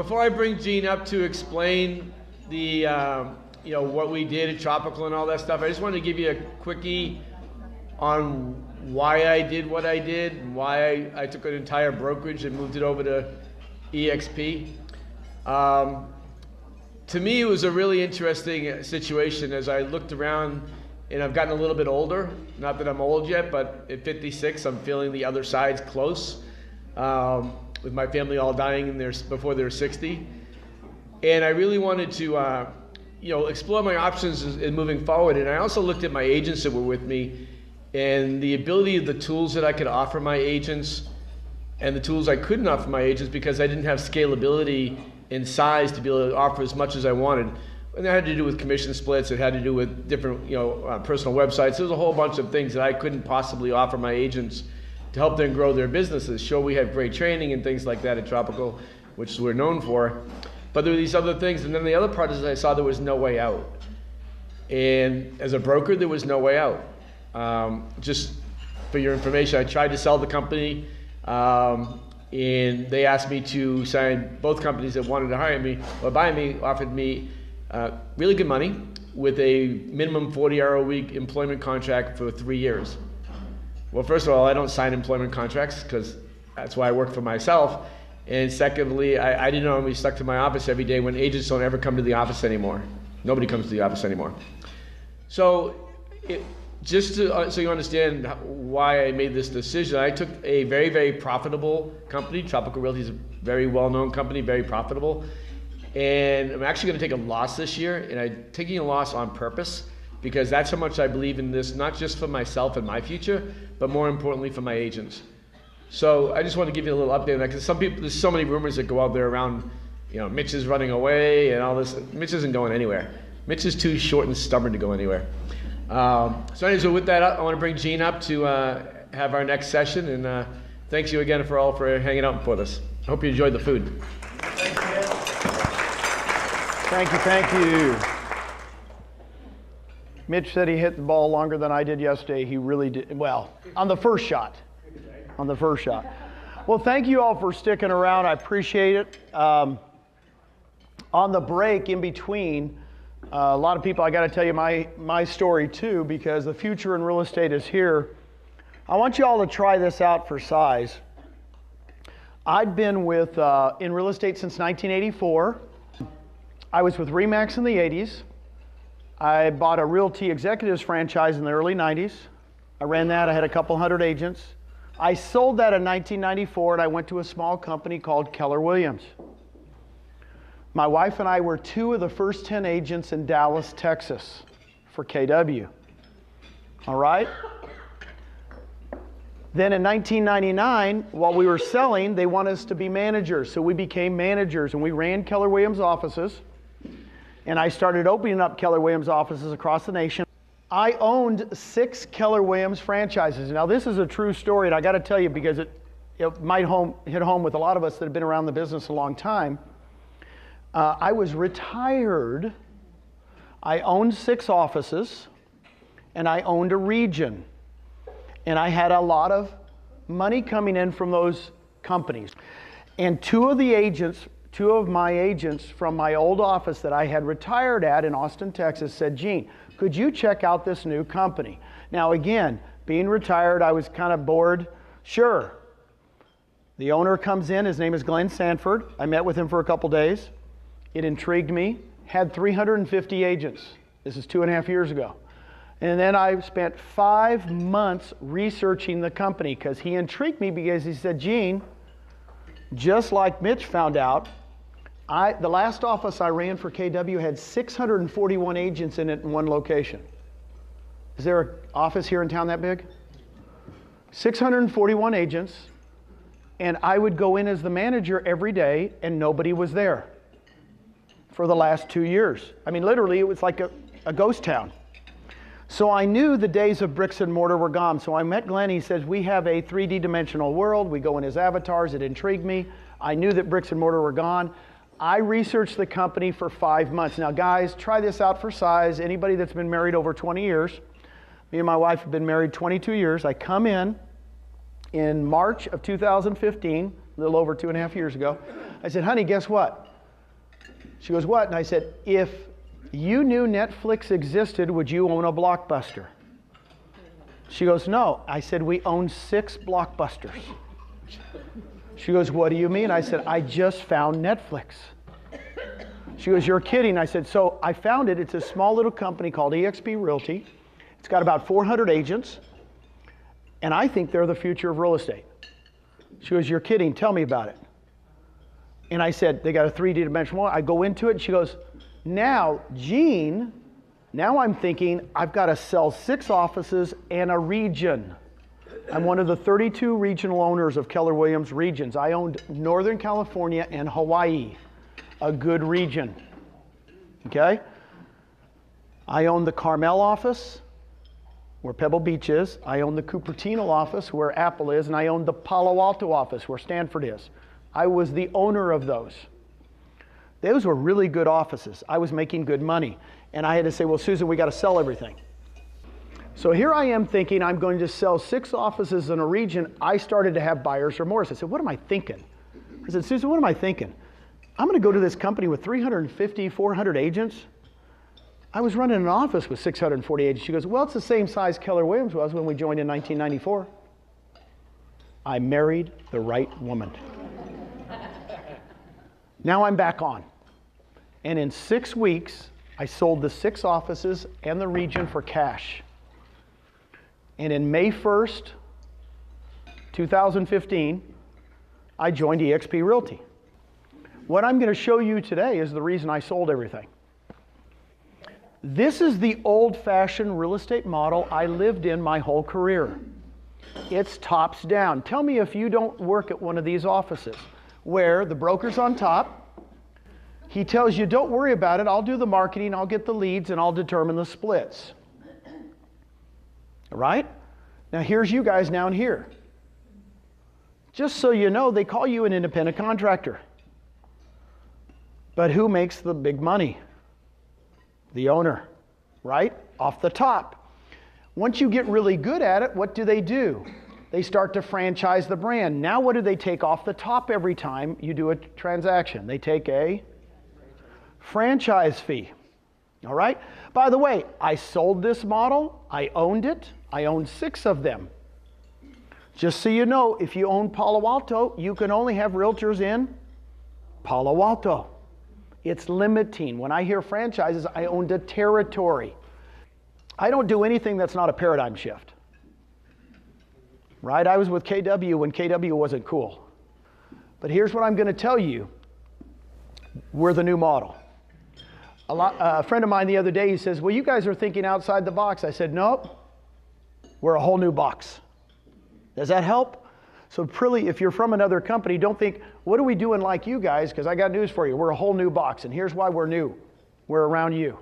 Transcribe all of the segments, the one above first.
before I bring Gene up to explain the, what we did at Tropical and all that stuff, I just wanted to give you a quickie on why I did what I did and why I took an entire brokerage and moved it over to eXp. To me, it was a really interesting situation as I looked around, and I've gotten a little bit older. Not that I'm old yet, but at 56, I'm feeling the other side's close. With my family all dying before they're 60. And I really wanted to, explore my options in moving forward. And I also looked at my agents that were with me and the ability of the tools that I could offer my agents and the tools I couldn't offer my agents because I didn't have scalability in size to be able to offer as much as I wanted. And that had to do with commission splits. It had to do with different, personal websites. There was a whole bunch of things that I couldn't possibly offer my agents to help them grow their businesses. Sure, we have great training and things like that at Tropical, which we're known for. But there were these other things. And then the other part is I saw there was no way out. And as a broker, there was no way out. Just for your information, I tried to sell the company. And they asked me to sign both companies that wanted to hire me or buy me, offered me really good money with a minimum 40-hour-a-week employment contract for 3 years. Well, first of all, I don't sign employment contracts because that's why I work for myself. And secondly, I didn't want to be stuck to my office every day when agents don't ever come to the office anymore. Nobody comes to the office anymore. So so you understand why I made this decision, I took a very, very profitable company. Tropical Realty is a very well-known company, very profitable. And I'm actually going to take a loss this year, and I'm taking a loss on purpose because that's how much I believe in this, not just for myself and my future, but more importantly for my agents. So I just want to give you a little update on that because there's so many rumors that go out there around, Mitch is running away and all this. Mitch isn't going anywhere. Mitch is too short and stubborn to go anywhere. So anyways, with that, I want to bring Gene up to have our next session, and thanks you again for hanging out with us. I hope you enjoyed the food. Thank you. Mitch said he hit the ball longer than I did yesterday. He really did. Well, on the first shot. Well, thank you all for sticking around. I appreciate it. On the break in between, a lot of people, I got to tell you my story too, because the future in real estate is here. I want you all to try this out for size. I've been in real estate since 1984. I was with RE/MAX in the 80s. I bought a Realty Executives franchise in the early 90s. I ran that. I had a couple hundred agents. I sold that in 1994, and I went to a small company called Keller Williams. My wife and I were 2 of the first 10 agents in Dallas, Texas for KW. All right? Then in 1999, while we were selling, they wanted us to be managers. So we became managers, and we ran Keller Williams offices. And I started opening up Keller Williams offices across the nation. I owned 6 Keller Williams franchises. Now, this is a true story, and I got to tell you because it might hit home with a lot of us that have been around the business a long time. I was retired. I owned 6 offices, and I owned a region. And I had a lot of money coming in from those companies. And 2 of my agents from my old office that I had retired at in Austin, Texas said, Gene, could you check out this new company? Now again, being retired, I was kind of bored. Sure. The owner comes in, his name is Glenn Sanford. I met with him for a couple days. It intrigued me. Had 350 agents. This is 2.5 years ago. And then I spent 5 months researching the company because he intrigued me because he said, Gene, just like Mitch found out, the last office I ran for KW had 641 agents in it in one location. Is there an office here in town that big? 641 agents, and I would go in as the manager every day and nobody was there for the last 2 years. I mean, literally, it was like a ghost town. So I knew the days of bricks and mortar were gone. So I met Glenn. He says, we have a 3D dimensional world. We go in his avatars. It intrigued me. I knew that bricks and mortar were gone. I researched the company for 5 months. Now, guys, try this out for size. Anybody that's been married over 20 years, me and my wife have been married 22 years. I come in March of 2015, a little over 2.5 years ago. I said, honey, guess what? She goes, what? And I said, if you knew Netflix existed, would you own a Blockbuster? She goes, no. I said, we own 6 Blockbusters. She goes, what do you mean? I said, I just found Netflix. She goes, you're kidding. I said, so I found it. It's a small little company called eXp Realty. It's got about 400 agents, and I think they're the future of real estate. She goes, you're kidding. Tell me about it. And I said, they got a 3D-dimensional. I go into it, and she goes, now, Gene, now I'm thinking I've got to sell 6 offices and a region. I'm one of the 32 regional owners of Keller Williams regions. I owned Northern California and Hawaii, a good region, okay? I own the Carmel office, where Pebble Beach is. I own the Cupertino office, where Apple is, and I own the Palo Alto office, where Stanford is. I was the owner of those. Those were really good offices. I was making good money. And I had to say, well, Susan, we got to sell everything. So here I am thinking I'm going to sell 6 offices in a region. I started to have buyer's remorse. I said, what am I thinking? I said, Susan, what am I thinking? I'm going to go to this company with 350, 400 agents. I was running an office with 640 agents. She goes, well, it's the same size Keller Williams was when we joined in 1994. I married the right woman. Now I'm back on. And in 6 weeks, I sold the 6 offices and the region for cash. And in May 1st, 2015, I joined eXp Realty. What I'm going to show you today is the reason I sold everything. This is the old-fashioned real estate model I lived in my whole career. It's tops down. Tell me if you don't work at one of these offices where the broker's on top. He tells you, don't worry about it. I'll do the marketing, I'll get the leads, and I'll determine the splits. All right? Now here's you guys down here. Just so you know, they call you an independent contractor. But who makes the big money? The owner, right? Off the top. Once you get really good at it, what do? They start to franchise the brand. Now what do they take off the top every time you do a transaction? They take a franchise fee. All right? By the way, I sold this model. I owned it. I owned 6 of them. Just so you know, if you own Palo Alto, you can only have realtors in Palo Alto. It's limiting. When I hear franchises, I owned a territory. I don't do anything that's not a paradigm shift. Right? I was with KW when KW wasn't cool. But here's what I'm going to tell you. We're the new model. A friend of mine the other day, he says, well, you guys are thinking outside the box. I said, nope. We're a whole new box. Does that help? So really, if you're from another company, don't think, what are we doing like you guys? Because I got news for you. We're a whole new box. And here's why we're new. We're around you.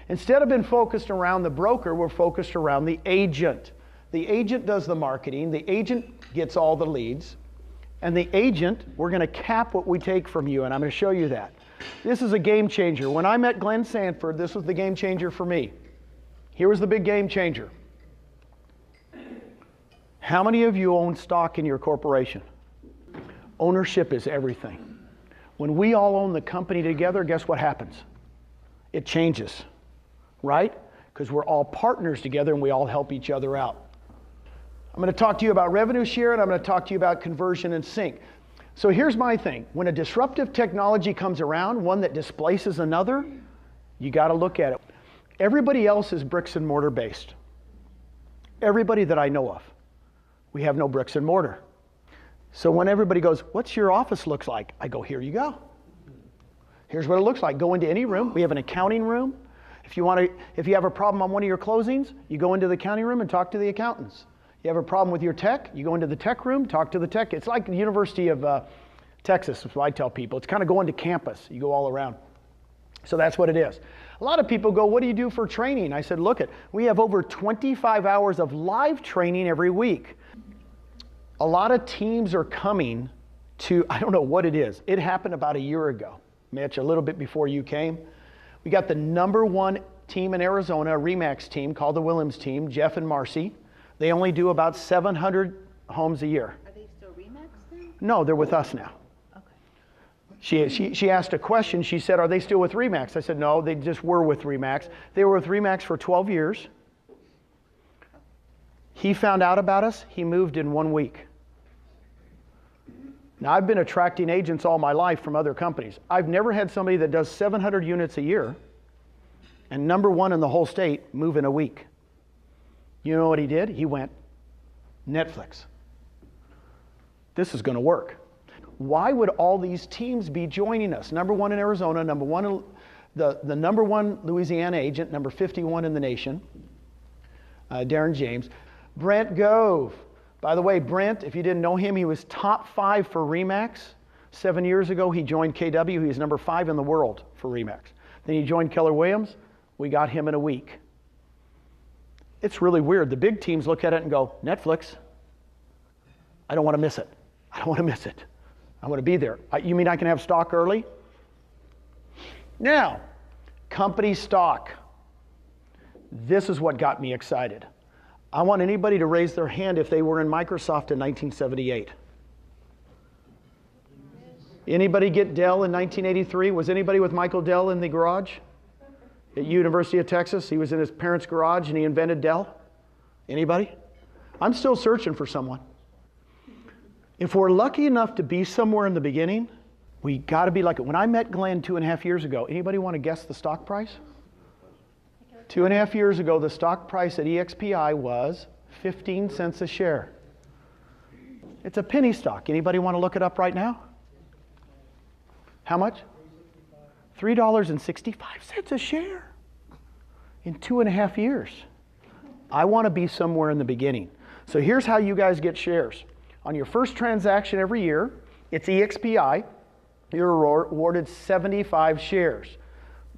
Instead of being focused around the broker, we're focused around the agent. The agent does the marketing. The agent gets all the leads. And the agent, we're going to cap what we take from you. And I'm going to show you that. This is a game changer. When I met Glenn Sanford, this was the game changer for me. Here was the big game changer. How many of you own stock in your corporation? Ownership is everything. When we all own the company together, guess what happens? It changes, right? Because we're all partners together and we all help each other out. I'm going to talk to you about revenue share and I'm going to talk to you about conversion and sync. So here's my thing. When a disruptive technology comes around, one that displaces another, you got to look at it. Everybody else is bricks and mortar based. Everybody that I know of. We have no bricks and mortar. So when everybody goes, what's your office looks like? I go, here you go. Here's what it looks like. Go into any room. We have an accounting room. If you have a problem on one of your closings, you go into the accounting room and talk to the accountants. You have a problem with your tech, you go into the tech room, talk to the tech. It's like the University of Texas, is what I tell people. It's kind of going to campus. You go all around. So that's what it is. A lot of people go, what do you do for training? I said, look, we have over 25 hours of live training every week. A lot of teams are coming to, I don't know what it is. It happened about a year ago, Mitch, a little bit before you came. We got the #1 team in Arizona, a RE/MAX team called the Williams team, Jeff and Marcy. They only do about 700 homes a year. Are they still RE/MAX then? No, they're with us now. Okay. She asked a question. She said, are they still with RE/MAX? I said, no, they just were with RE/MAX. They were with RE/MAX for 12 years. He found out about us. He moved in 1 week. Now, I've been attracting agents all my life from other companies. I've never had somebody that does 700 units a year and #1 in the whole state move in a week. You know what he did? He went, Netflix. This is going to work. Why would all these teams be joining us? #1 in Arizona, #1 in the #1 Louisiana agent, number 51 in the nation, Darren James. Brent Gove. By the way, Brent, if you didn't know him, he was top 5 for RE/MAX. 7 years ago, he joined KW. He was number 5 in the world for RE/MAX. Then he joined Keller Williams. We got him in a week. It's really weird. The big teams look at it and go, Netflix. I don't want to miss it. I don't want to miss it. I want to be there. You mean I can have stock early? Now, company stock. This is what got me excited. I want anybody to raise their hand if they were in Microsoft in 1978. Anybody get Dell in 1983? Was anybody with Michael Dell in the garage at University of Texas? He was in his parents' garage and he invented Dell. Anybody? I'm still searching for someone. If we're lucky enough to be somewhere in the beginning, we got to be like it. When I met Glenn 2.5 years ago, anybody want to guess the stock price? 2.5 years ago, the stock price at eXp was 15 cents a share. It's a penny stock. Anybody want to look it up right now? How much? $3.65 a share in 2.5 years. I want to be somewhere in the beginning. So here's how you guys get shares. On your first transaction every year, it's eXp. You're awarded 75 shares.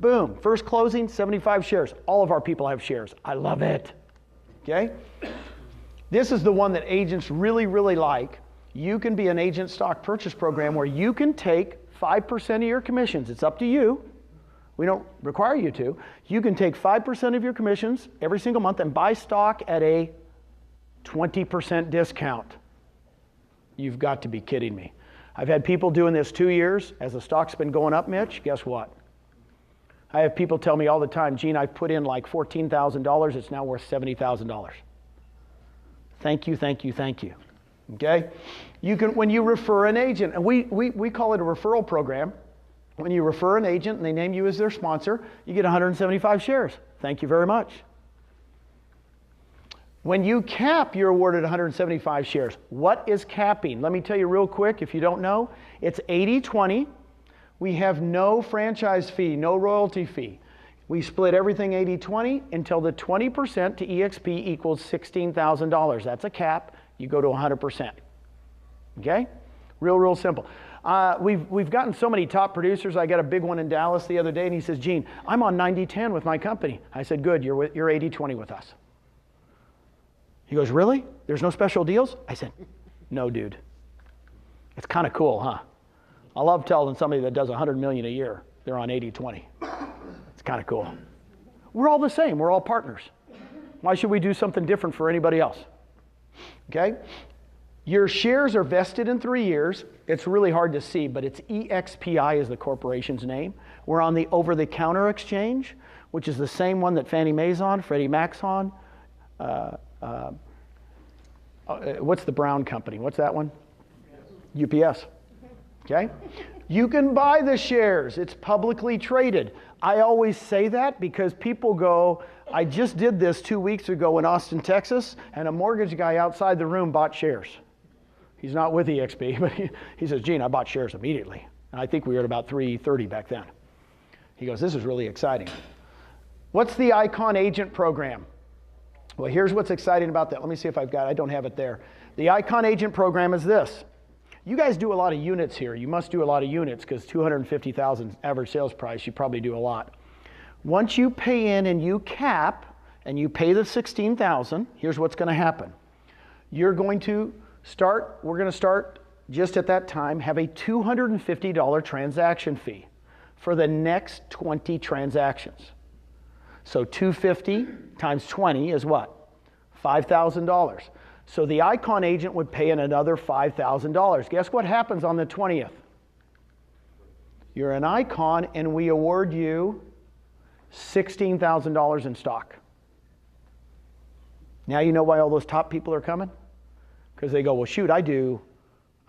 Boom, first closing, 75 shares. All of our people have shares. I love it. Okay? This is the one that agents really, really like. You can be an agent stock purchase program where you can take 5% of your commissions. It's up to you. We don't require you to. You can take 5% of your commissions every single month and buy stock at a 20% discount. You've got to be kidding me. I've had people doing this 2 years. As the stock's been going up, Mitch, guess what? I have people tell me all the time, Gene, I've put in like $14,000. It's now worth $70,000. Thank you, thank you, thank you. Okay? You can, when you refer an agent, and we call it a referral program. When you refer an agent and they name you as their sponsor, you get 175 shares. Thank you very much. When you cap, you're awarded 175 shares. What is capping? Let me tell you real quick, if you don't know, it's 80-20. We have no franchise fee, no royalty fee. We split everything 80-20 until the 20% to eXp equals $16,000. That's a cap. You go to 100%. Okay? Real simple. We've gotten so many top producers. I got a big one in Dallas the other day, and he says, Gene, I'm on 90-10 with my company. I said, good, you're 80-20 with us. He goes, really? There's no special deals? I said, no, dude. It's kind of cool, huh? I love telling somebody that does $100 million a year, they're on 80-20. It's kind of cool. We're all the same. We're all partners. Why should we do something different for anybody else? Okay? Your shares are vested in 3 years. It's really hard to see, but it's eXp is the corporation's name. We're on the over-the-counter exchange, which is the same one that Fannie Mae's on, Freddie Mac's on. What's the Brown company? What's that one? UPS. Okay? You can buy the shares. It's publicly traded. I always say that because people go, I just did this 2 weeks ago in Austin, Texas, and a mortgage guy outside the room bought shares. He's not with eXp, but he says, Gene, I bought shares immediately. And I think we were at about 330 back then. He goes, this is really exciting. What's the Icon Agent Program? Well, here's what's exciting about that. Let me see if I've got it. I don't have it there. The Icon Agent Program is this. You guys do a lot of units here. You must do a lot of units because $250,000 average sales price, you probably do a lot. Once you pay in and you cap and you pay the $16,000, here's what's going to happen. You're going to start, we're going to start just at that time, have a $250 transaction fee for the next 20 transactions. So 250 times 20 is what? $5,000. So the Icon agent would pay in another $5,000. Guess what happens on the 20th? You're an icon, and we award you $16,000 in stock. Now you know why all those top people are coming? Because they go, well, shoot, I do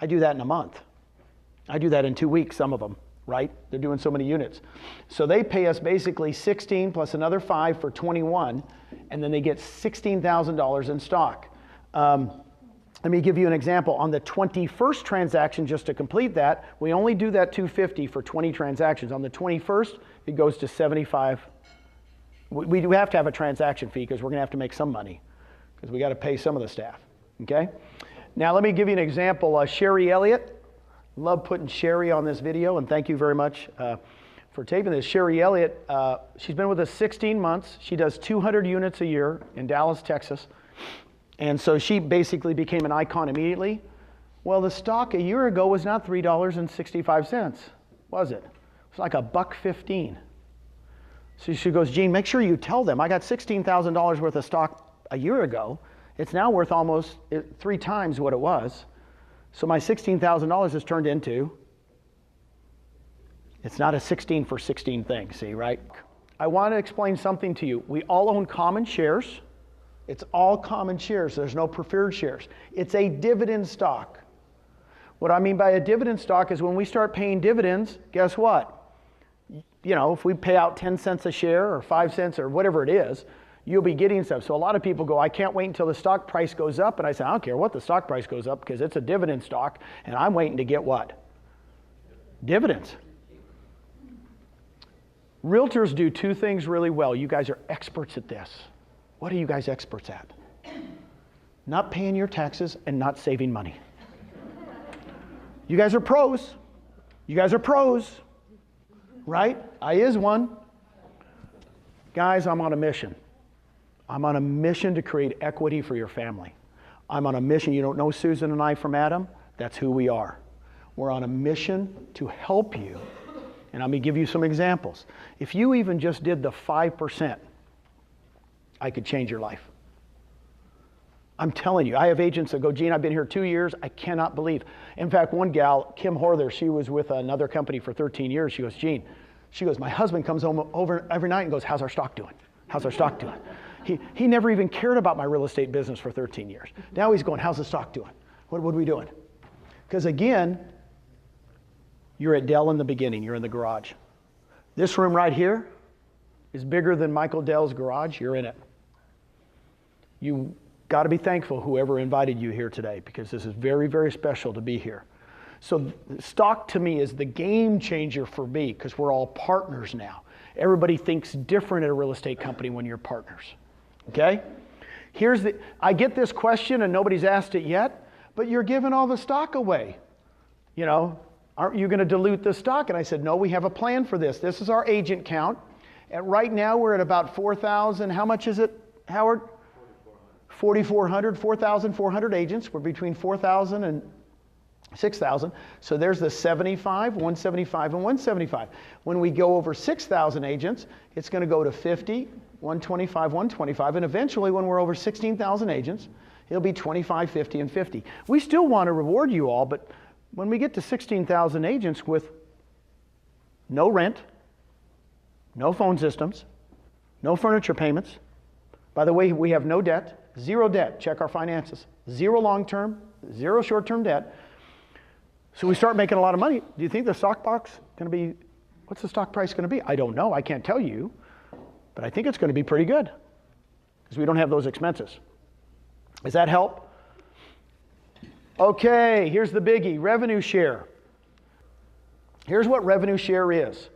that in a month. I do that in 2 weeks, some of them, right? They're doing so many units. So they pay us basically 16 plus another 5 for 21, and then they get $16,000 in stock. Let me give you an example. On the 21st transaction, just to complete that, we only do that $250 for 20 transactions. On the 21st, it goes to $75. We do have to have a transaction fee because we're going to have to make some money because we got to pay some of the staff. Okay? Now let me give you an example. Sherry Elliott, love putting Sherry on this video, and thank you very much for taping this. Sherry Elliott, she's been with us 16 months. She does 200 units a year in Dallas, Texas. And so she basically became an icon immediately. Well, the stock a year ago was not $3.65, was it? It was like $1.15. So she goes, Gene, make sure you tell them I got $16,000 worth of stock a year ago. It's now worth almost 3 times what it was. So my $16,000 has turned into, it's not a 16 for 16 thing, see, right? I want to explain something to you. We all own common shares. It's all common shares. There's no preferred shares. It's a dividend stock. What I mean by a dividend stock is when we start paying dividends, guess what? You know, if we pay out 10 cents a share or 5 cents or whatever it is, you'll be getting stuff. So a lot of people go, I can't wait until the stock price goes up. And I say, I don't care what the stock price goes up because it's a dividend stock and I'm waiting to get what? Dividends. Realtors do 2 things really well. You guys are experts at this. What are you guys experts at? Not paying your taxes and not saving money. You guys are pros. You guys are pros, right? I is one. Guys, I'm on a mission. I'm on a mission to create equity for your family. I'm on a mission. You don't know Susan and I from Adam? That's who we are. We're on a mission to help you. And I'm going to give you some examples. If you even just did the 5%, I could change your life. I'm telling you, I have agents that go, Gene, I've been here 2 years. I cannot believe. In fact, one gal, Kim Horther, she was with another company for 13 years. She goes, Gene, she goes, my husband comes home over every night and goes, how's our stock doing? How's our stock doing? He never even cared about my real estate business for 13 years. Now he's going, how's the stock doing? What are we doing? Because again, you're at Dell in the beginning. You're in the garage. This room right here is bigger than Michael Dell's garage. You're in it. You got to be thankful whoever invited you here today because this is very, very special to be here. So stock to me is the game changer for me because we're all partners now. Everybody thinks different at a real estate company when you're partners. Okay? I get this question and nobody's asked it yet, but you're giving all the stock away. You know, aren't you going to dilute the stock? And I said, no, we have a plan for this. This is our agent count. And right now we're at about 4,000. How much is it, Howard? 4,400 agents. We're between 4,000 and 6,000. So there's the 75, 175, and 175. When we go over 6,000 agents, it's going to go to 50, 125, 125, and eventually when we're over 16,000 agents, it'll be 25, 50, and 50. We still want to reward you all, but when we get to 16,000 agents with no rent, no phone systems, no furniture payments, by the way, we have no debt, 0 debt, check our finances, 0 long-term, 0 short-term debt. So we start making a lot of money. Do you think the stock box going to be, what's the stock price going to be? I don't know, I can't tell you, but I think it's going to be pretty good because we don't have those expenses. Does that help? Okay, here's the biggie, revenue share. Here's what revenue share is.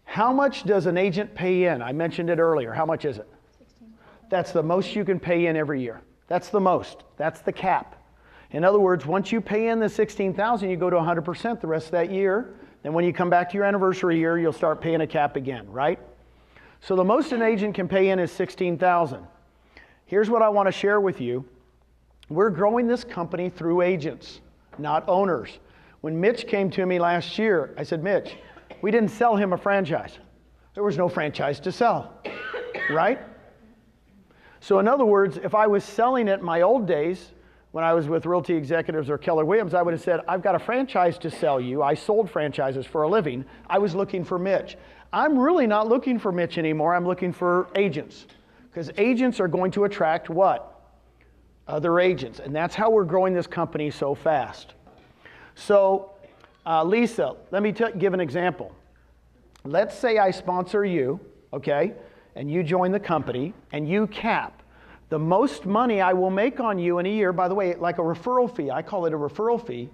How much does an agent pay in? I mentioned it earlier. How much is it? 16. That's the most you can pay in every year. That's the most. That's the cap. In other words, once you pay in the $16,000, you go to 100% the rest of that year. Then when you come back to your anniversary year, you'll start paying a cap again, right? So the most an agent can pay in is $16,000. Here's what I want to share with you. We're growing this company through agents, not owners. When Mitch came to me last year, I said, Mitch, we didn't sell him a franchise. There was no franchise to sell, right? So in other words, if I was selling it in my old days, when I was with Realty Executives or Keller Williams, I would have said, I've got a franchise to sell you. I sold franchises for a living. I was looking for Mitch. I'm really not looking for Mitch anymore. I'm looking for agents. Because agents are going to attract what? Other agents. And that's how we're growing this company so fast. So, Lisa, let me give an example. Let's say I sponsor you, okay, and you join the company, and you cap. The most money I will make on you in a year, by the way, like a referral fee, I call it a referral fee,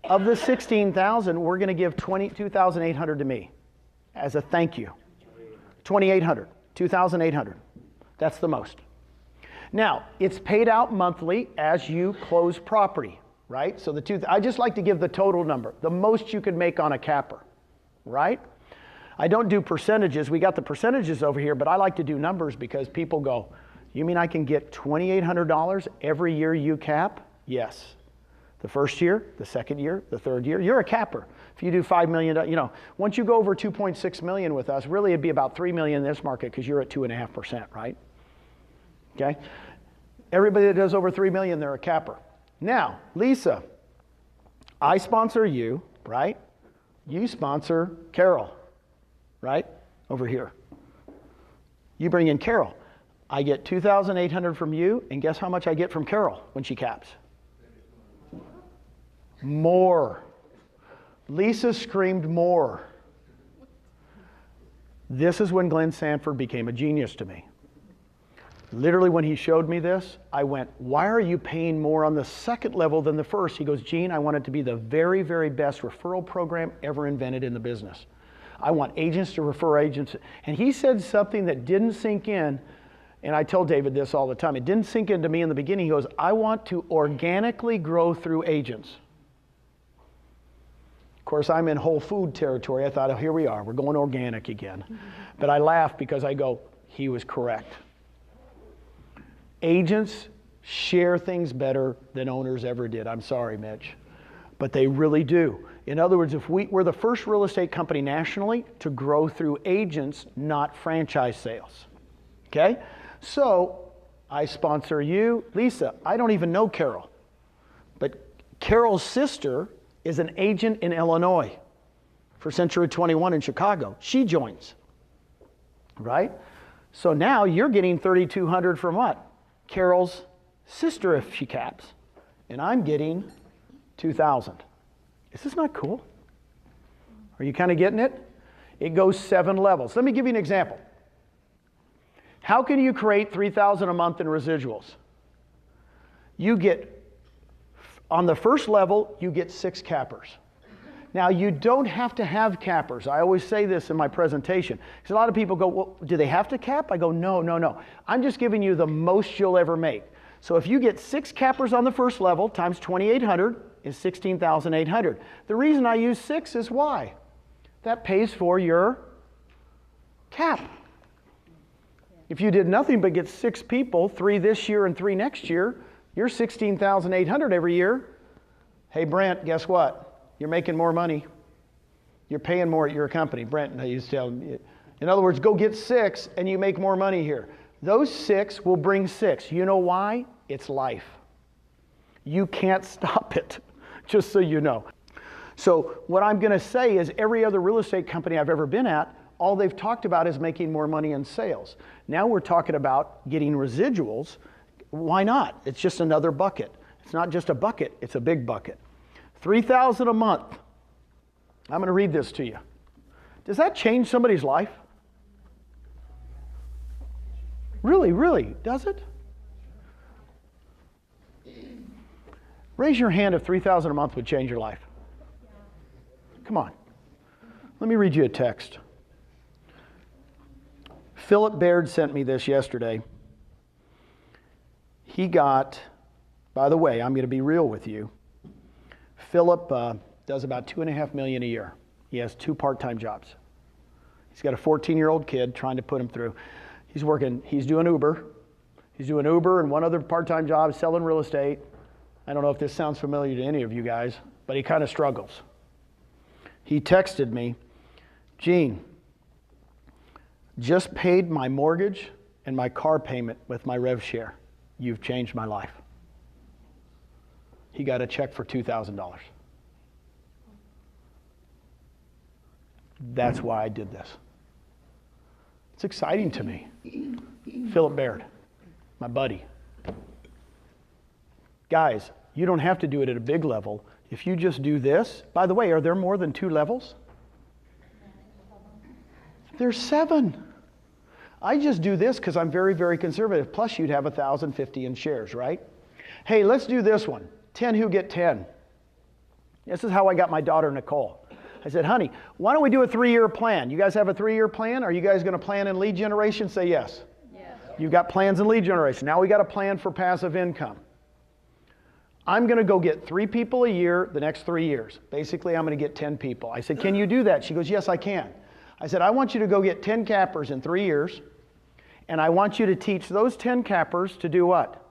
of the $16,000, we're going to give $22,800 to me as a thank you. $2,800, $2,800. That's the most. Now, it's paid out monthly as you close property, right? So I just like to give the total number, the most you could make on a capper, right? I don't do percentages. We got the percentages over here, but I like to do numbers because people go, you mean I can get $2,800 every year you cap? Yes. The first year, the second year, the third year, you're a capper. If you do $5 million, once you go over 2.6 million with us, really it'd be about 3 million in this market because you're at 2.5%, right? Okay? Everybody that does over 3 million, they're a capper. Now, Lisa, I sponsor you, right? You sponsor Carol, right? Over here. You bring in Carol. I get $2,800 from you, and guess how much I get from Carol when she caps? More. Lisa screamed more. This is when Glenn Sanford became a genius to me. Literally when he showed me this, I went, why are you paying more on the second level than the first? He goes, Gene, I want it to be the very, very best referral program ever invented in the business. I want agents to refer agents. And he said something that didn't sink in. And I tell David this all the time. It didn't sink into me in the beginning. He goes, I want to organically grow through agents. Of course, I'm in whole food territory. I thought, oh, here we are. We're going organic again. But I laugh because I go, he was correct. Agents share things better than owners ever did. I'm sorry, Mitch. But they really do. In other words, we're the first real estate company nationally to grow through agents, not franchise sales. Okay? So, I sponsor you. Lisa, I don't even know Carol. But Carol's sister is an agent in Illinois for Century 21 in Chicago. She joins. Right? So now you're getting $3,200 from what? Carol's sister if she caps. And I'm getting $2,000. Is this not cool? Are you kind of getting it? It goes 7 levels. Let me give you an example. How can you create $3,000 a month in residuals? You get, on the first level, you get 6 cappers. Now, you don't have to have cappers. I always say this in my presentation. Because a lot of people go, well, do they have to cap? I go, no, no, no. I'm just giving you the most you'll ever make. So if you get 6 cappers on the first level times 2,800 is 16,800. The reason I use 6 is why? That pays for your cap. If you did nothing but get 6 people, 3 this year and 3 next year, you're 16,800 every year. Hey, Brent, guess what? You're making more money. You're paying more at your company. Brent, I used to tell him. In other words, go get 6 and you make more money here. Those 6 will bring 6. You know why? It's life. You can't stop it, just so you know. So what I'm going to say is every other real estate company I've ever been at, all they've talked about is making more money in sales. Now we're talking about getting residuals. Why not? It's just another bucket. It's not just a bucket, it's a big bucket. $3,000 a month. I'm going to read this to you. Does that change somebody's life? Really, really, does it? Raise your hand if $3,000 a month would change your life. Come on. Let me read you a text. Philip Baird sent me this yesterday. He got, by the way, I'm going to be real with you. Philip does about $2.5 million a year. He has 2 part-time jobs. He's got a 14-year-old kid trying to put him through. He's doing Uber. He's doing Uber and 1 other part-time job selling real estate. I don't know if this sounds familiar to any of you guys, but he kind of struggles. He texted me, Gene, just paid my mortgage and my car payment with my rev share. You've changed my life. he got a check for $2,000. That's why I did this. It's exciting to me. Philip Baird, my buddy. Guys, you don't have to do it at a big level. If you just do this, by the way, are there more than 2 levels? There's 7. I just do this because I'm very, very conservative. Plus, you'd have 1,050 in shares, right? Hey, let's do this one. 10 who get 10. This is how I got my daughter, Nicole. I said, honey, why don't we do a 3-year plan? You guys have a 3-year plan? Are you guys going to plan in lead generation? Say yes. Yes. You've got plans in lead generation. Now we got a plan for passive income. I'm going to go get 3 people a year the next 3 years. Basically, I'm going to get 10 people. I said, can you do that? She goes, yes, I can. I said, I want you to go get 10 cappers in 3 years, and I want you to teach those 10 cappers to do what?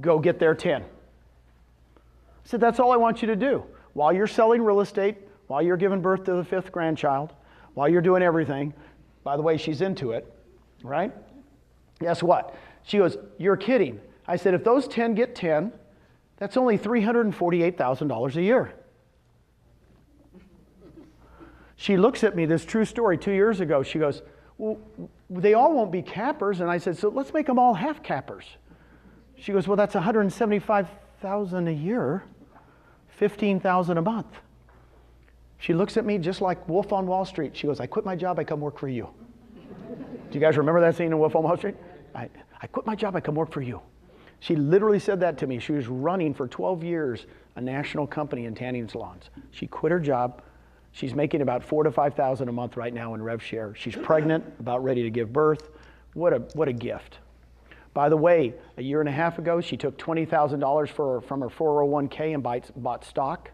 Go get their 10. I said, that's all I want you to do. While you're selling real estate, while you're giving birth to the 5th grandchild, while you're doing everything, by the way, she's into it, right? Guess what? She goes, you're kidding. I said, if those 10 get 10, that's only $348,000 a year. She looks at me, this true story, 2 years ago. She goes, well, they all won't be cappers. And I said, so let's make them all half cappers. She goes, well, that's $175,000 a year, $15,000 a month. She looks at me just like Wolf on Wall Street. She goes, I quit my job, I come work for you. Do you guys remember that scene in Wolf on Wall Street? I quit my job, I come work for you. She literally said that to me. She was running for 12 years a national company in tanning salons. She quit her job. She's making about $4,000 to $5,000 a month right now in rev share. She's pregnant, about ready to give birth. What a gift. By the way, a year and a half ago, she took $20,000 from her 401k and bought stock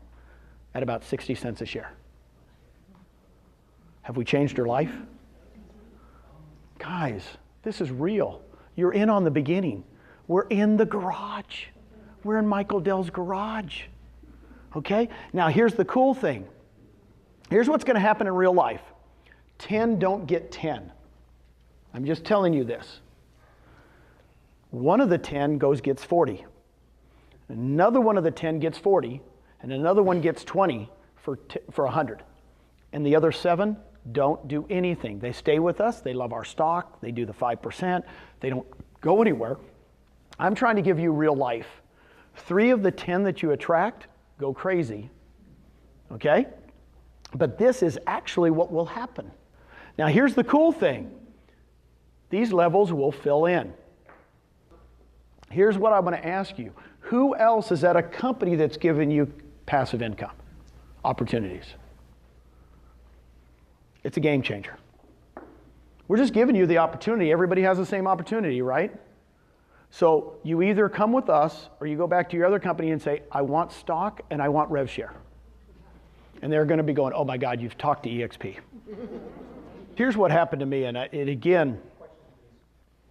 at about 60 cents a share. Have we changed her life? Guys, this is real. You're in on the beginning. We're in the garage. We're in Michael Dell's garage. Okay? Now here's the cool thing. Here's what's going to happen in real life. 10 don't get 10. I'm just telling you this. One of the 10 gets 40. Another one of the 10 gets 40. And another one gets 20 for 100. And the other 7 don't do anything. They stay with us. They love our stock. They do the 5%. They don't go anywhere. I'm trying to give you real life. 3 of the 10 that you attract go crazy. Okay? But this is actually what will happen. Now here's the cool thing. These levels will fill in. Here's what I'm going to ask you. Who else is at a company that's giving you passive income opportunities? It's a game changer. We're just giving you the opportunity. Everybody has the same opportunity, right? So you either come with us or you go back to your other company and say, I want stock and I want rev share. And they're going to be going, oh my God, you've talked to eXp. Here's what happened to me, and it again,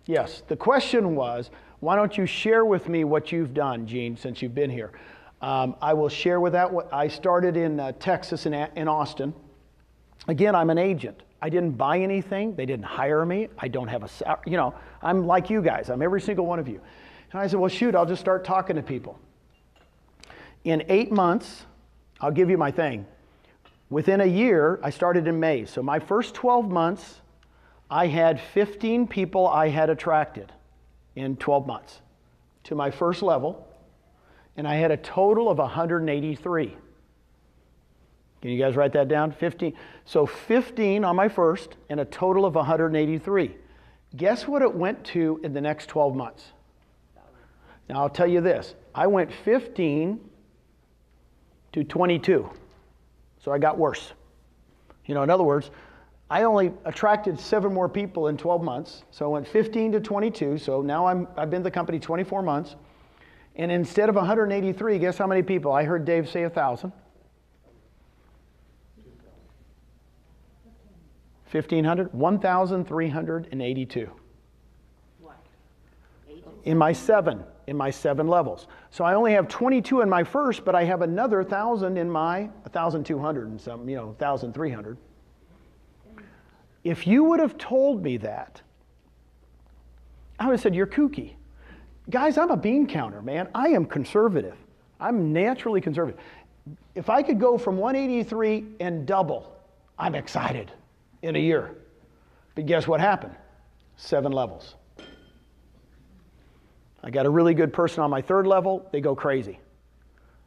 yes, the question was, why don't you share with me what you've done, Gene, since you've been here? I will share with that. I started in Texas, in Austin. Again, I'm an agent. I didn't buy anything. They didn't hire me. I don't have a, I'm like you guys. I'm every single one of you. And I said, well, shoot, I'll just start talking to people. In 8 months, I'll give you my thing. Within a year, I started in May. So my first 12 months, I had 15 people I had attracted in 12 months to my first level. And I had a total of 183. Can you guys write that down? 15. So 15 on my first and a total of 183. Guess what it went to in the next 12 months? Now I'll tell you this. I went 15 to 22. So I got worse. In other words, I only attracted 7 more people in 12 months. So I went 15 to 22. So now I've been at the company 24 months. And instead of 183, guess how many people? I heard Dave say 1,000. 1,500? 1,382. In my seven levels. So I only have 22 in my first, but I have another 1,000 in my 1,200 and some, 1,300. If you would have told me that, I would have said, you're kooky. Guys, I'm a bean counter, man. I am conservative. I'm naturally conservative. If I could go from 183 and double, I'm excited in a year. But guess what happened? 7 levels. I got a really good person on my 3rd level, they go crazy.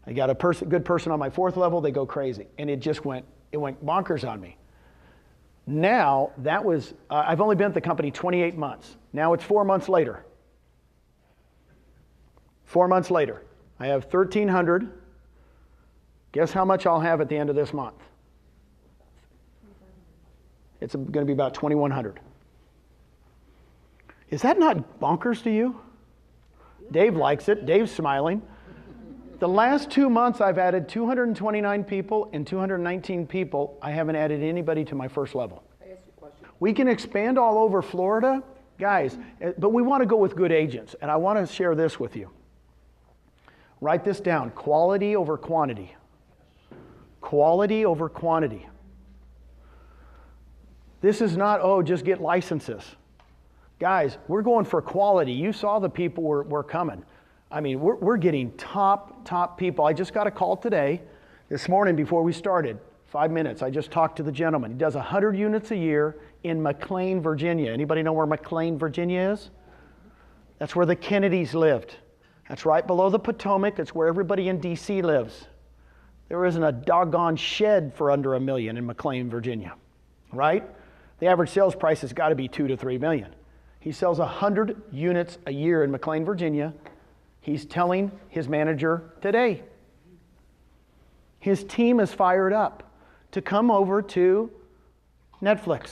I got a good person on my 4th level, they go crazy. And it went bonkers on me. Now, that was, I've only been at the company 28 months. Now it's 4 months later. 4 months later. I have 1,300. Guess how much I'll have at the end of this month? It's going to be about 2,100. Is that not bonkers to you? Dave likes it. Dave's smiling. The last 2 months, I've added 229 people and 219 people. I haven't added anybody to my first level. I ask you a question? We can expand all over Florida, guys, but we want to go with good agents. And I want to share this with you. Write this down. Quality over quantity. Quality over quantity. This is not, oh, just get licenses. Guys, we're going for quality. You saw the people we're coming. I mean, we're getting top people. I just got a call today, this morning before we started, 5 minutes. I just talked to the gentleman. He does 100 units a year in McLean, Virginia. Anybody know where McLean, Virginia is? That's where the Kennedys lived. That's right below the Potomac. It's where everybody in D.C. lives. There isn't a doggone shed for under $1 million in McLean, Virginia, right? The average sales price has got to be $2 to $3 million. He sells 100 units a year in McLean, Virginia. He's telling his manager today. His team is fired up to come over to Netflix.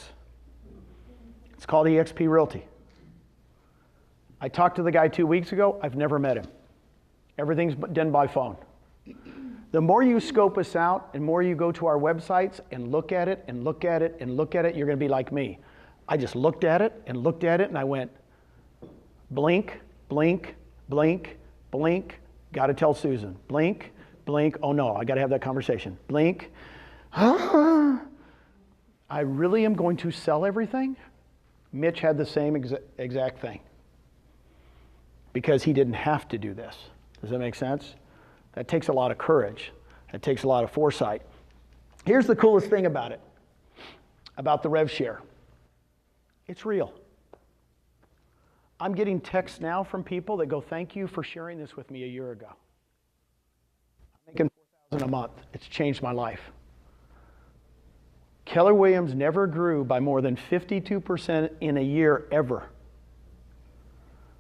It's called eXp Realty. I talked to the guy 2 weeks ago. I've never met him. Everything's done by phone. The more you scope us out and more you go to our websites and look at it and look at it and look at it, you're going to be like me. I just looked at it and I went, blink, blink, blink, blink, got to tell Susan. Blink, blink, oh no, I got to have that conversation. Blink, I really am going to sell everything? Mitch had the same exact thing. Because he didn't have to do this. Does that make sense? That takes a lot of courage. That takes a lot of foresight. Here's the coolest thing about it, about the rev share. It's real. I'm getting texts now from people that go, thank you for sharing this with me a year ago. I'm making $4,000 a month. It's changed my life. Keller Williams never grew by more than 52% in a year ever.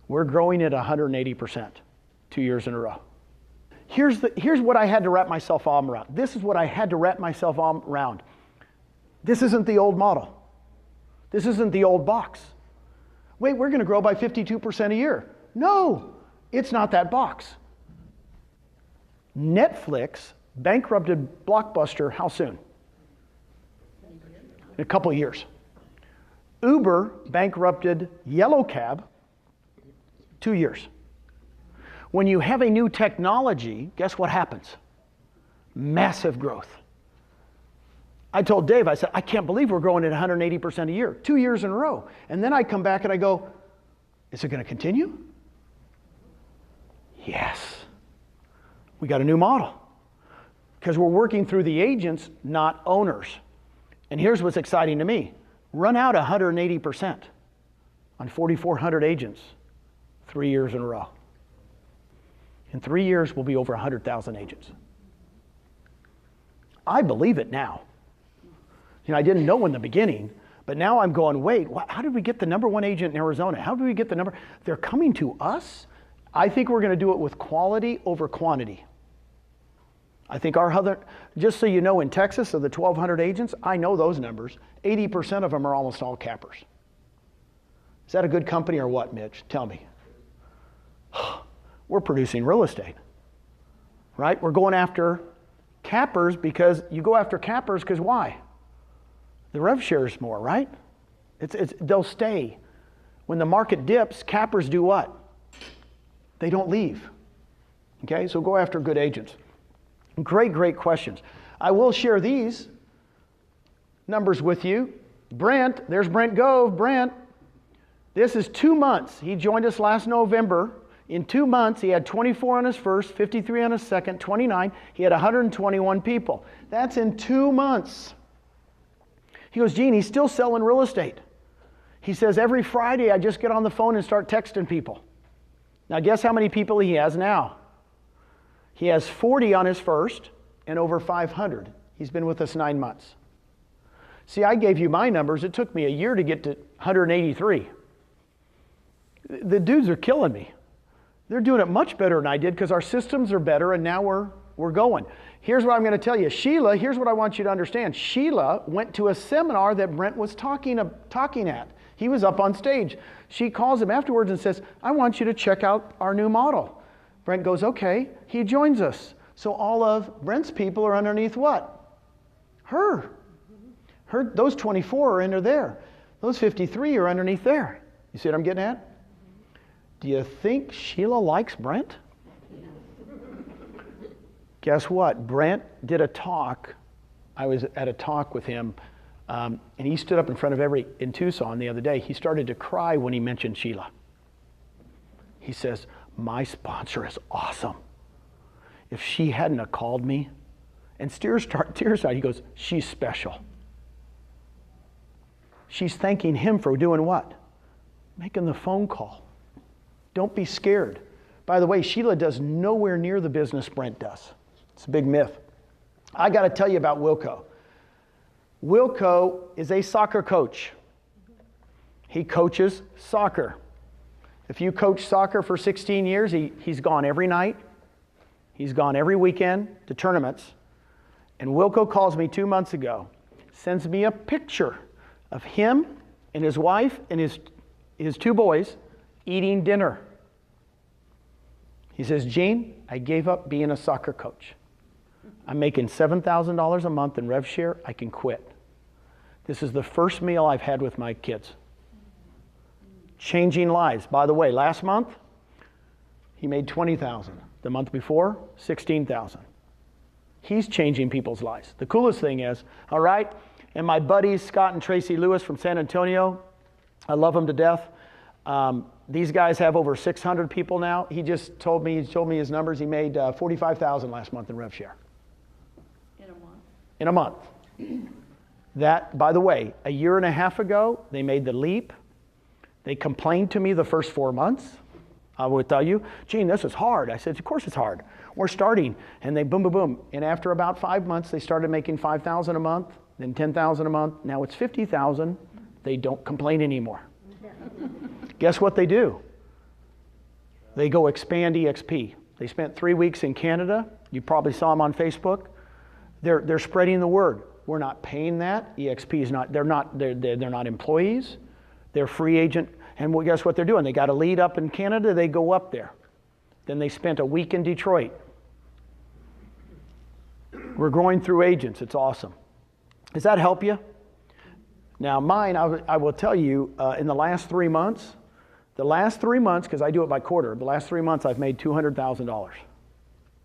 We're growing at 180%, 2 years in a row. Here's what I had to wrap myself arm around. This is what I had to wrap myself arm around. This isn't the old model. This isn't the old box. Wait, we're going to grow by 52% a year. No, it's not that box. Netflix bankrupted Blockbuster how soon? In a couple of years. Uber bankrupted Yellow Cab 2 years. When you have a new technology, guess what happens? Massive growth. I told Dave, I said, I can't believe we're growing at 180% a year, 2 years in a row. And then I come back and I go, is it going to continue? Yes. We got a new model. Because we're working through the agents, not owners. And here's what's exciting to me. Run out 180% on 4,400 agents 3 years in a row. In 3 years, we'll be over 100,000 agents. I believe it now. You know, I didn't know in the beginning, but now I'm going, wait, how did we get the #1 agent in Arizona? How did we get the number? They're coming to us. I think we're going to do it with quality over quantity. I think our other, just so you know, in Texas, of the 1,200 agents, I know those numbers. 80% of them are almost all cappers. Is that a good company or what, Mitch? Tell me. We're producing real estate, right? We're going after cappers because you go after cappers because why? The rev share is more, right? They'll stay. When the market dips, cappers do what? They don't leave. Okay, so go after good agents. Great questions. I will share these numbers with you. Brent, there's Brent Gove. Brent, this is 2 months. He joined us last November. In 2 months, he had 24 on his first, 53 on his second, 29. He had 121 people. That's in 2 months. He goes, Gene, he's still selling real estate. He says, every Friday I just get on the phone and start texting people. Now guess how many people he has now? He has 40 on his first and over 500. He's been with us 9 months. See, I gave you my numbers. It took me a year to get to 183. The dudes are killing me. They're doing it much better than I did because our systems are better and now we're going. Here's what I'm going to tell you. Sheila, here's what I want you to understand. Sheila went to a seminar that Brent was talking at. He was up on stage. She calls him afterwards and says, I want you to check out our new model. Brent goes, okay. He joins us. So all of Brent's people are underneath what? Her. Those 24 are under there. Those 53 are underneath there. You see what I'm getting at? Do you think Sheila likes Brent? Guess what? Brent did a talk. I was at a talk with him, and he stood up in front of in Tucson the other day. He started to cry when he mentioned Sheila. He says, my sponsor is awesome. If she hadn't have called me, and tears started, he goes, she's special. She's thanking him for doing what? Making the phone call. Don't be scared. By the way, Sheila does nowhere near the business Brent does. It's a big myth. I got to tell you about Wilco. Wilco is a soccer coach. He coaches soccer. If you coach soccer for 16 years, he's gone every night. He's gone every weekend to tournaments. And Wilco calls me 2 months ago, sends me a picture of him and his wife and his 2 boys eating dinner. He says, Gene, I gave up being a soccer coach. I'm making $7,000 a month in rev share. I can quit. This is the first meal I've had with my kids. Changing lives. By the way, last month, he made $20,000. The month before, $16,000. He's changing people's lives. The coolest thing is, all right, and my buddies, Scott and Tracy Lewis from San Antonio, I love them to death. These guys have over 600 people now. He just told me his numbers. He made $45,000 last month in rev share. In a month. That, by the way, a year and a half ago, they made the leap. They complained to me the first 4 months. I would tell you, Gene, this is hard. I said, of course it's hard. We're starting. And they boom, boom, boom. And after about 5 months, they started making $5,000 a month, then $10,000 a month. Now it's $50,000. They don't complain anymore. Guess what they do? They go expand eXp. They spent 3 weeks in Canada. You probably saw them on Facebook. They're spreading the word. We're not paying that. eXp is not. They're not employees. They're free agent. And well, guess what they're doing? They got a lead up in Canada. They go up there. Then they spent a week in Detroit. We're growing through agents. It's awesome. Does that help you? Now mine, I will tell you, in the last 3 months, because I do it by quarter, the last 3 months I've made $200,000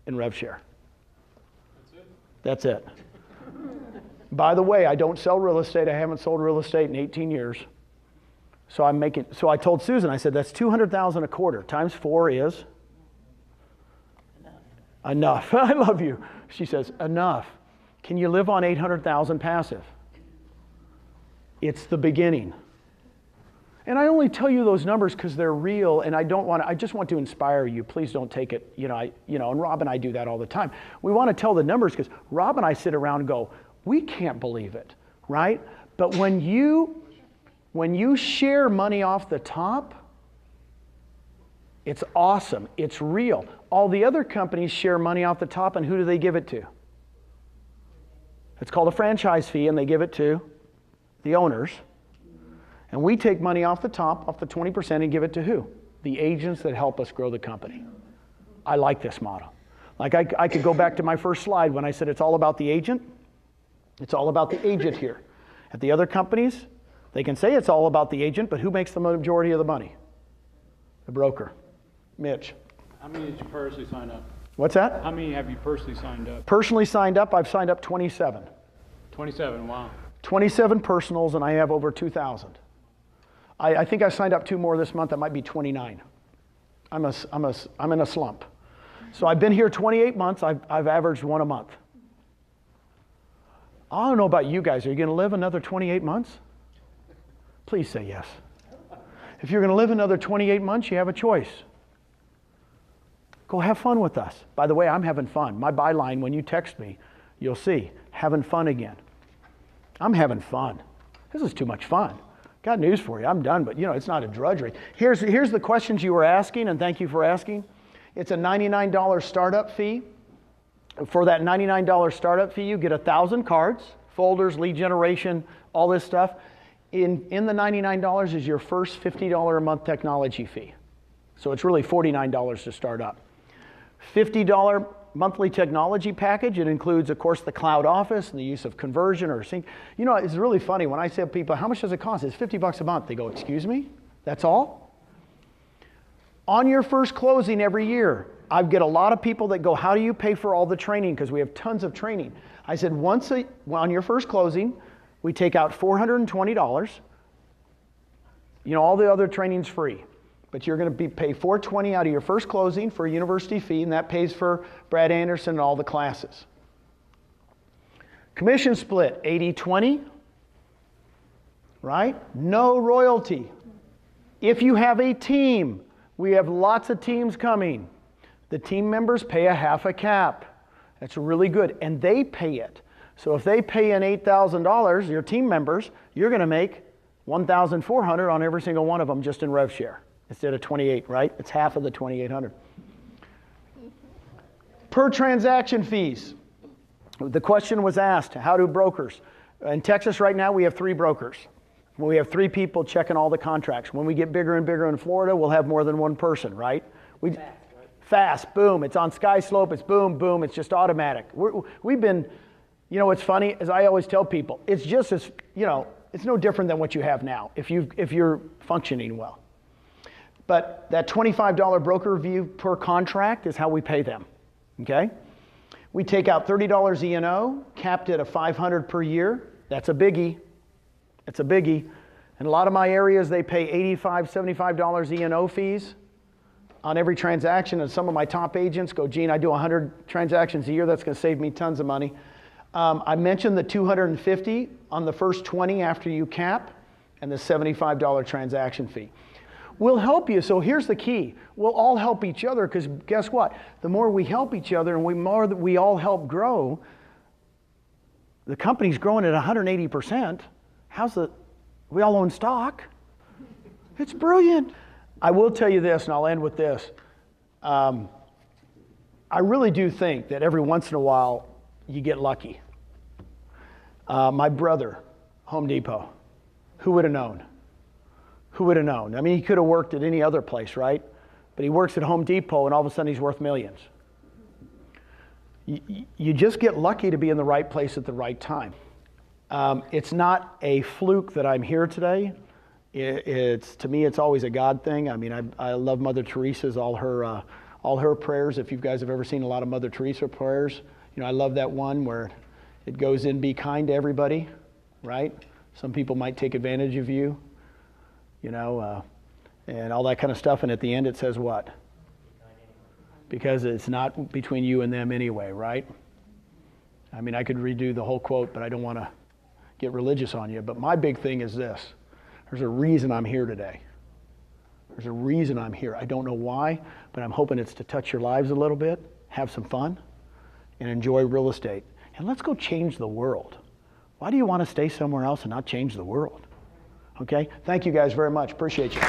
in rev share. That's it. By the way, I don't sell real estate. I haven't sold real estate in 18 years. So I told Susan, I said, that's $200,000 a quarter. Times 4 is? Enough. I love you. She says, enough. Can you live on $800,000 passive? It's the beginning. And I only tell you those numbers because they're real, and I just want to inspire you. Please don't take it, and Rob and I do that all the time. We want to tell the numbers because Rob and I sit around and go, we can't believe it, right? But when you share money off the top, it's awesome. It's real. All the other companies share money off the top, and who do they give it to? It's called a franchise fee, and they give it to the owners. And we take money off the top, off the 20%, and give it to who? The agents that help us grow the company. I like this model. Like I could go back to my first slide when I said it's all about the agent. It's all about the agent here. At the other companies, they can say it's all about the agent, but who makes the majority of the money? The broker. Mitch. How many did you personally sign up? What's that? How many have you personally signed up? Personally signed up, I've signed up 27. 27, wow. 27 personals, and I have over 2,000. I think I signed up 2 more this month. That might be 29. I'm in a slump. So I've been here 28 months. I've averaged one a month. I don't know about you guys. Are you going to live another 28 months? Please say yes. If you're going to live another 28 months, you have a choice. Go have fun with us. By the way, I'm having fun. My byline, when you text me, you'll see, having fun again. I'm having fun. This is too much fun. Got news for you. I'm done, but it's not a drudgery. Here's the questions you were asking, and thank you for asking. It's a $99 startup fee. For that $99 startup fee, you get 1,000 cards, folders, lead generation, all this stuff. In the $99 is your first $50 a month technology fee. So it's really $49 to start up. $50 monthly technology package. It includes, of course, the cloud office and the use of conversion or sync. It's really funny when I say to people, how much does it cost? It's $50 a month. They go, excuse me? That's all? On your first closing every year, I get a lot of people that go, how do you pay for all the training? Because we have tons of training. I said, on your first closing, we take out $420. All the other training's free. But you're going to pay $420 out of your first closing for a university fee, and that pays for Brad Anderson and all the classes. Commission split, 80-20, right? No royalty. If you have a team, we have lots of teams coming. The team members pay a half a cap. That's really good, and they pay it. So if they pay in $8,000, your team members, you're going to make $1,400 on every single one of them just in rev share instead of 28, right? It's half of the 2,800. Per transaction fees. The question was asked, how do brokers? In Texas right now, we have 3 brokers. We have 3 people checking all the contracts. When we get bigger and bigger in Florida, we'll have more than one person, right? Fast, boom. It's on Sky Slope. It's boom, boom. It's just automatic. We've been, what's funny is I always tell people, it's just as, it's no different than what you have now if you're functioning well. But that $25 broker fee per contract is how we pay them, okay? We take out $30 E&O, capped at a $500 per year. That's a biggie. It's a biggie. In a lot of my areas, they pay $85, $75 E&O fees on every transaction, and some of my top agents go, Gene, I do 100 transactions a year. That's going to save me tons of money. I mentioned the $250 on the first 20 after you cap, and the $75 transaction fee. We'll help you. So here's the key. We'll all help each other, because guess what? The more we help each other and the more that we all help grow, the company's growing at 180%. We all own stock. It's brilliant. I will tell you this, and I'll end with this. I really do think that every once in a while you get lucky. My brother, Home Depot, who would have known? Who would have known? I mean, he could have worked at any other place, right? But he works at Home Depot, and all of a sudden he's worth millions. You just get lucky to be in the right place at the right time. It's not a fluke that I'm here today. To me, it's always a God thing. I mean, I love Mother Teresa's, all her prayers. If you guys have ever seen a lot of Mother Teresa prayers, I love that one where it goes in, be kind to everybody, right? Some people might take advantage of you, and all that kind of stuff. And at the end, it says what? Because it's not between you and them anyway, right? I mean, I could redo the whole quote, but I don't want to get religious on you. But my big thing is this. There's a reason I'm here today. There's a reason I'm here. I don't know why, but I'm hoping it's to touch your lives a little bit, have some fun, and enjoy real estate. And let's go change the world. Why do you want to stay somewhere else and not change the world? Okay? Thank you guys very much. Appreciate you.